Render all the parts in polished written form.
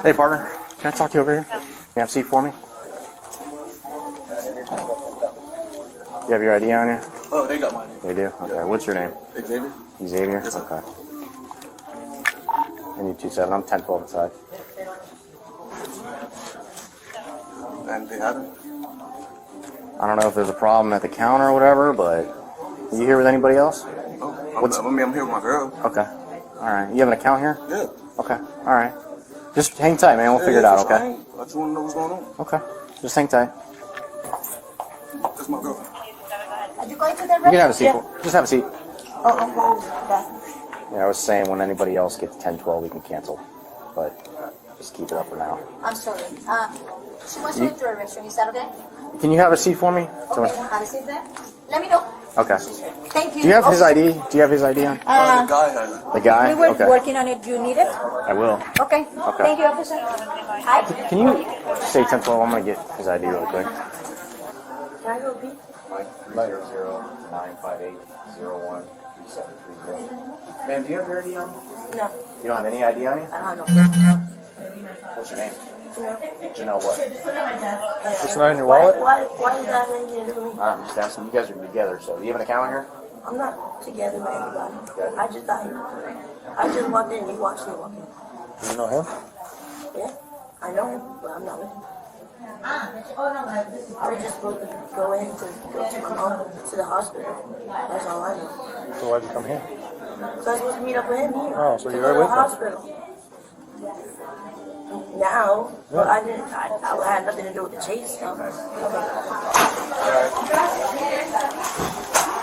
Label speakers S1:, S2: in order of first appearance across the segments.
S1: Hey, partner. Can I talk to you over here? You have a seat for me? You have your ID on you?
S2: Oh, they got mine.
S1: They do? Okay. What's your name?
S2: Xavier.
S1: Xavier?
S2: Yes,
S1: okay. I need 27. I'm 10-12 inside.
S2: And they have it?
S1: I don't know if there's a problem at the counter or whatever, but are you here with anybody else?
S2: Oh, I'm here with my girl.
S1: Okay. All right. You have an account here?
S2: Yeah.
S1: Okay. All right. Just hang tight, man. We'll figure it out, okay?
S2: I just want to know what's going on.
S1: Okay. Just hang tight.
S2: That's my girl.
S3: Are you going to the
S1: You can have a seat.
S3: Yeah.
S1: Just have a seat.
S3: Oh,
S1: Yeah, I was saying when anybody else gets 10-12, we can cancel. But just keep it up for now.
S3: I'm sorry. She wants to enter a restaurant. Is that okay?
S1: Can you have a seat for me?
S3: Okay, have a seat there. Let me know.
S1: Okay.
S3: Thank you.
S1: Do you have his ID? Do you have his ID on?
S2: The guy has it.
S1: The guy?
S3: We were
S1: Okay.
S3: working on it. Do you need it?
S1: I will.
S3: Okay.
S1: Okay.
S3: Thank you, officer. Hi.
S1: Can you say 10-12? I'm going to get his ID really quick.
S3: Can I go be?
S1: Letter 0958013730. Ma'am, do you have your ID on?
S3: No.
S1: You don't have any ID on you?
S3: I don't know.
S1: What's your name? Janelle what?
S4: It's not in your wallet?
S3: Why is that anything to do with me?
S1: I'm just asking. You guys are together, so do you have an account here?
S3: I'm not together with anybody. I just died. I just walked in. You watched me walk in.
S4: Do you know him?
S3: Yeah. I know him, but I'm not with him. We're just supposed to go in to come home to the hospital. That's all I know.
S4: So why'd you come here?
S3: So I'm supposed to meet up with him here.
S4: Oh, so
S3: to
S4: you're
S3: go to
S4: with
S3: the
S4: him.
S3: hospital. Now, but I had nothing to do with the chase stuff.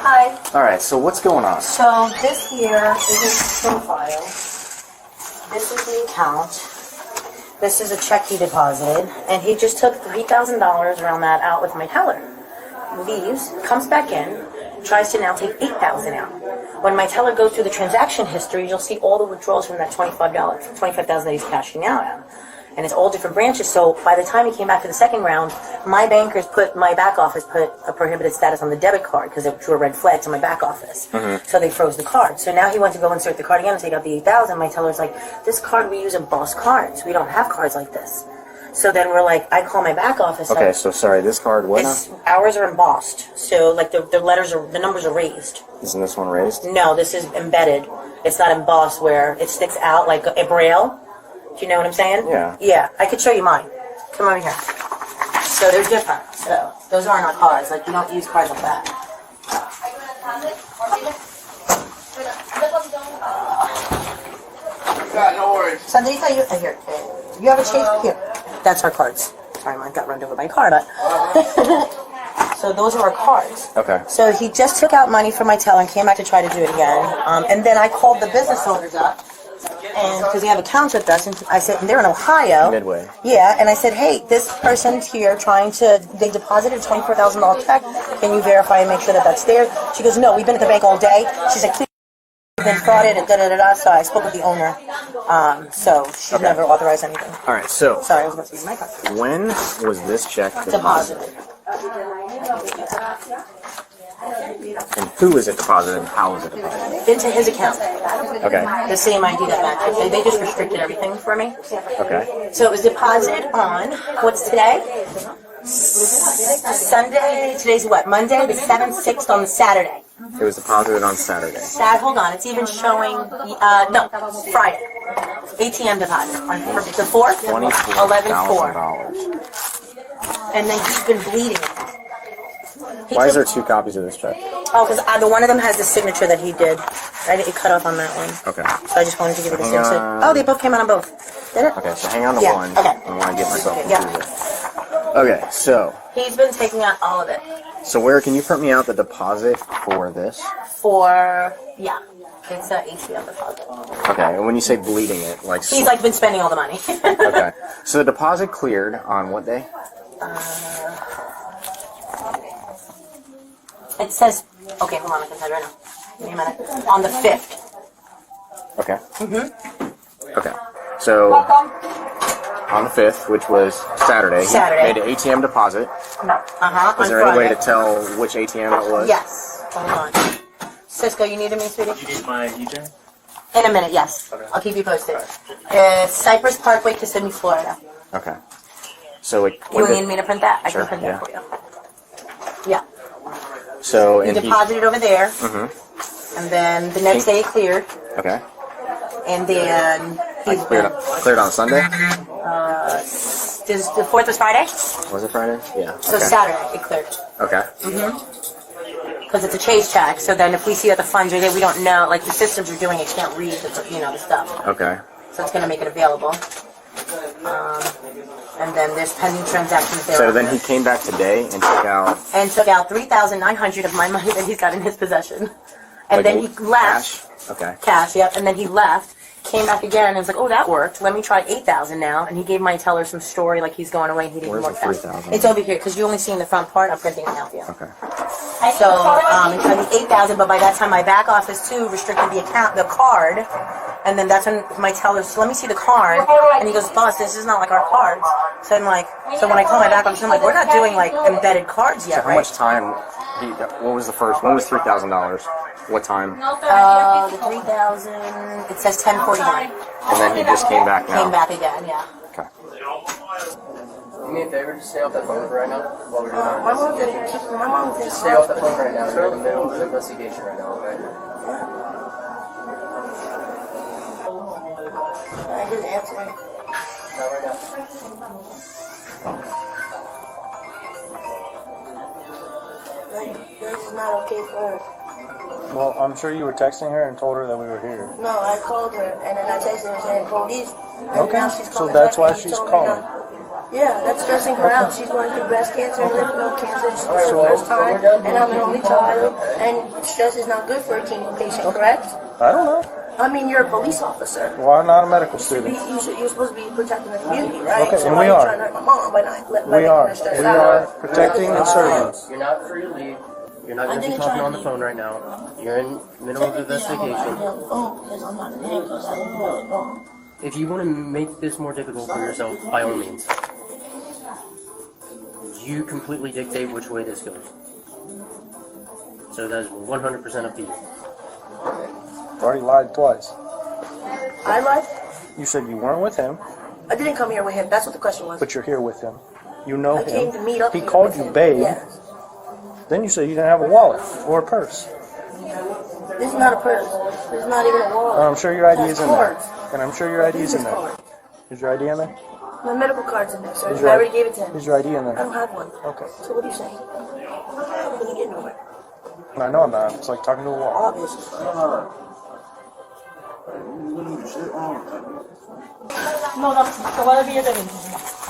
S3: Hi.
S1: All right, so what's going on?
S3: So this here is his profile. This is the account. This is a check he deposited, and he just took $3,000 around that out with my teller. Leaves, comes back in, tries to now take $8,000 out. When my teller goes through the transaction history, you'll see all the withdrawals from that $25,000 that he's cashing out at. And it's all different branches, so by the time he came back to the second round, my back office put a prohibited status on the debit card because it drew a red flag to my back office. So they froze the card. So now he went to go insert the card again and take out the $8,000. My teller's like, this card we use embossed cards. We don't have cards like this. So then we're like, I call my back office.
S1: Okay, so sorry, this card, what now?
S3: Ours are embossed. So like the numbers are raised.
S1: Isn't this one raised?
S3: No, this is embedded. It's not embossed where it sticks out like a braille. Do you know what I'm saying?
S1: Yeah.
S3: Yeah, I could show you mine. Come over here. So they're different. So those aren't our cards. Like you don't use cards like that.
S2: Yeah, no worries.
S3: Sandrita, here. You have a change here. That's our cards. Sorry, mine got run over by a car, but so those are our cards.
S1: Okay.
S3: So he just took out money from my teller and came back to try to do it again. And then I called the business owners up, and because they have accounts with us, and I said, and they're in Ohio.
S1: Midway.
S3: Yeah, and I said, hey, this person's here they deposited a $24,000 check. Can you verify and make sure that that's there? She goes, no, we've been at the bank all day. She's like, been frauded and da-da-da-da, so I spoke with the owner. So she's never authorized anything.
S1: All right, so
S3: Sorry, I was about to use my card.
S1: when was this check
S3: Deposited.
S1: And who is it deposited and how is it deposited?
S3: Into his account.
S1: Okay.
S3: The same ID that matches. They just restricted everything for me.
S1: Okay.
S3: So it was deposited on, what's today? Sunday. Today's what? Monday, the 7th, 6th on Saturday.
S1: It was deposited on Saturday.
S3: Hold on, it's even showing, no, Friday. ATM deposit on the 4th, 11/4.
S1: $24,000.
S3: And then he's been bleeding.
S1: Why is there two copies of this check?
S3: Oh, because the one of them has the signature that he did. It cut off on that one.
S1: Okay.
S3: So I just wanted to give it a
S1: Hang
S3: signature.
S1: on.
S3: Oh, they both came out on both. Did it?
S1: Okay, so hang on to
S3: Yeah,
S1: one.
S3: okay.
S1: I want to get myself
S3: Yeah.
S1: confused. Okay, so
S3: He's been taking out all of it.
S1: where can you print me out the deposit for this?
S3: It's an ATM deposit.
S1: Okay, and when you say bleeding it, like...
S3: He's like been spending all the money.
S1: Okay, so the deposit cleared on what day?
S3: It says, okay, hold on, I can tell you right now. Give me a minute. On the 5th.
S1: Okay. Okay, so on the 5th, which was Saturday, he made an ATM deposit.
S3: Uh-huh.
S1: Is there any way to tell which ATM it was?
S3: Yes. Hold on. Cisco, you needed me, sweetie?
S4: You need my e-chain?
S3: In a minute, yes.
S1: Okay.
S3: I'll keep you posted. Cypress Parkway, Kissimmee, Florida.
S1: Okay. So it.
S3: You need me to print that? I
S1: Sure,
S3: can print
S1: yeah.
S3: that for you. Yeah.
S1: So
S3: You deposited over there. Mm-hmm. And then the next day it cleared.
S1: Okay.
S3: And then he's
S1: Cleared on Sunday.
S3: The 4th was Friday?
S1: Was it Friday? Yeah.
S3: So
S1: Okay.
S3: Saturday it cleared.
S1: Okay.
S3: Because it's a chase check. So then if we see that the funds are there, we don't know. Like the systems are doing it, can't read the stuff.
S1: Okay.
S3: So it's going to make it available. And then there's pending transactions there.
S1: So then he came back today and took out.
S3: And took out $3,900 of my money that he's got in his possession. And
S1: like,
S3: then he left.
S1: Cash. Okay.
S3: Cash, yep. And then he left, came back again, and was like, "Oh, that worked. Let me try $8,000 now." And he gave my teller some story, like he's going away and he needed
S1: Where's
S3: more
S1: the
S3: cash.
S1: $3,000?
S3: It's over here because you only seen the front part. I'm printing it out for you.
S1: Okay.
S3: So it took me $8,000, but by that time my back office too restricted the account, the card, and then that's when my teller said, "Let me see the card," and he goes, "Boss, this is not like our cards." So I'm like, so when I call my back office, I'm like, "We're not doing like embedded cards yet,
S1: So how
S3: right?"
S1: much time? What was the first? When was $3,000? What time?
S3: The 3,000. It says 10:49.
S1: And then he just came back now.
S3: Came back again, yeah.
S1: Okay.
S5: Do me a favor, just stay off that phone for right now while we're doing our
S3: My mom's
S5: investigation.
S3: my mom's
S5: Just stay off that phone right now. We're in the middle of the investigation right now, okay?
S3: I didn't answer it.
S5: Not right now.
S3: This is not okay for her.
S4: Well, I'm sure you were texting her and told her that we were here.
S3: No, I called her and then I texted her saying police. And
S4: Okay,
S3: now she's
S4: so
S3: calling
S4: that's
S3: back
S4: why
S3: and
S4: she's
S3: told me
S4: calling.
S3: not- Yeah, that's stressing her out. She's going through breast cancer and lymph node cancer. This is her first time, and I'm an only child, and stress is not good for a chemo patient, correct?
S4: I don't know.
S3: I mean, you're a police officer.
S4: Well, I'm not a medical
S3: You're
S4: student.
S3: supposed to be protecting the community, right?
S4: Okay,
S3: so
S4: and
S3: why
S4: we
S3: are you
S4: are.
S3: trying to hurt my mom by not letting
S4: We are.
S3: her stress
S4: We
S3: out?
S4: are protecting and serving.
S5: You're not free to leave. You're not going to be
S3: didn't
S5: talking
S3: try
S5: on
S3: to
S5: the phone right now. You're in the middle of investigation. If you want to make this more difficult for yourself, by all means. You completely dictate which way this goes. So that is 100% up to you.
S4: You already lied twice.
S3: I lied.
S4: You said you weren't with him,
S3: I didn't come here with him. That's what the question was.
S4: but you're here with him. You know
S3: I came
S4: him.
S3: to meet up
S4: He
S3: here
S4: called
S3: with
S4: you
S3: him.
S4: babe.
S3: Yes.
S4: Then you said you didn't have a wallet or a purse.
S3: This is not a purse. This is not even a wallet.
S4: I'm sure your ID
S3: That's
S4: is in there.
S3: cards.
S4: And I'm sure your ID is in there.
S3: Card.
S4: Is your ID in there?
S3: My medical card's in there, sir.
S4: Is
S3: I already gave it to him.
S4: Is your ID in
S3: I don't
S4: there?
S3: have one.
S4: Okay.
S3: So what are you saying? When you get nowhere.
S4: I know I'm not. It's like talking to a wall.
S3: Obviously. No, whatever you're doing.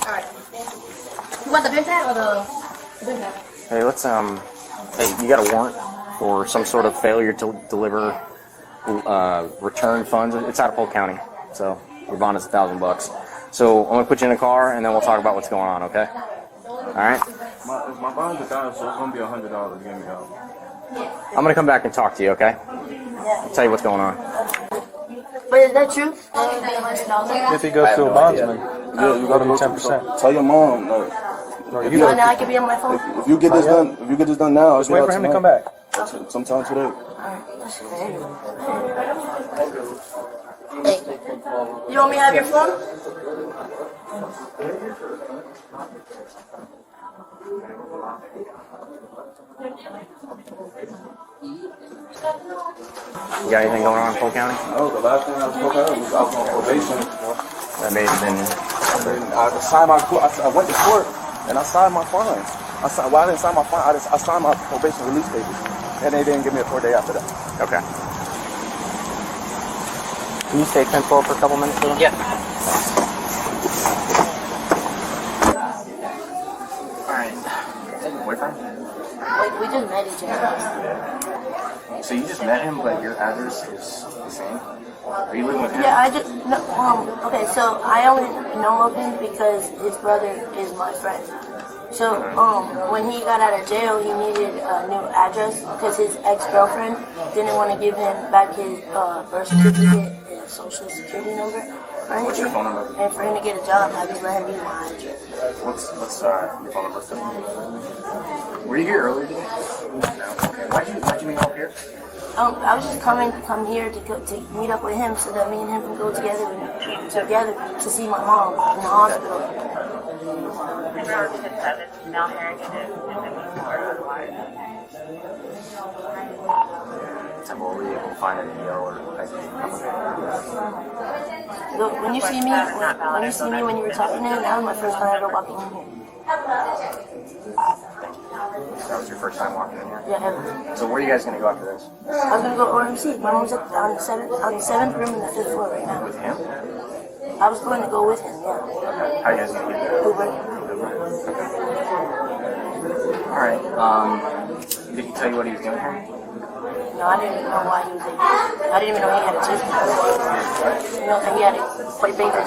S3: Alright. You want the big bag or the big bag?
S1: Hey, let's Hey, you got a warrant for some sort of failure to deliver return funds? It's out of Polk County, so your bond is $1,000. So I'm gonna put you in a car, and then we'll talk about what's going on. Okay? All right.
S2: My bond's $1,000, so it's gonna be $100 to get me out.
S1: I'm gonna come back and talk to you. Okay? I'll tell you what's going on.
S3: But is that true?
S4: If he goes to a bondsman,
S2: Yeah, you gotta
S4: go
S2: go
S4: to 10%.
S2: Tell your mom. Like,
S4: No,
S2: if
S4: you
S2: you-
S3: Oh, now I can be on my phone?
S2: if you get this done, now,
S4: just wait for him to come back.
S2: Sometime today.
S3: Hey. You want me to have your phone?
S1: You got anything going on in Polk County?
S2: No, the last thing I was spoke out was I was on probation.
S1: That may have been.
S2: I signed my court. I went to court and I signed my fine. I didn't sign my fine. I signed my probation release papers, and they didn't give me a court day after that.
S1: Okay. Can you stay 10-12 for a couple minutes? Though?
S5: Yeah.
S1: All right. Is that your boyfriend?
S3: Like, we just met each other.
S1: So you just met him, but your address is the same? Are you living with him?
S3: Yeah, I just, no, okay, so I only know of him because his brother is my friend. So, when he got out of jail, he needed a new address because his ex-girlfriend didn't want to give him back his birth certificate and social security number.
S1: What's your phone number?
S6: And for him to get a job, I just let him use my address.
S1: What's your phone number? Were you here earlier today? No. Okay. Why'd you meet up here?
S6: I was just come here to meet up with him so that me and him can go together to see my mom in the hospital.
S1: Well, were you able to find a video or
S6: Look, when you see me when you were talking to him, that was my first time ever walking in here.
S1: that was your first time walking in here?
S6: Yeah, ever.
S1: So where are you guys going to go after this?
S6: I was gonna go to RMC. My mom's on the seventh room in the 5th floor right now.
S1: With him?
S6: I was going to go with him. Yeah.
S1: Okay. How are you guys going to get there?
S6: Uber.
S1: All right. Did he tell you what he was doing here?
S6: No, I didn't even know why he was there. I didn't even know he had a tooth. You know, and he had a quite big tooth.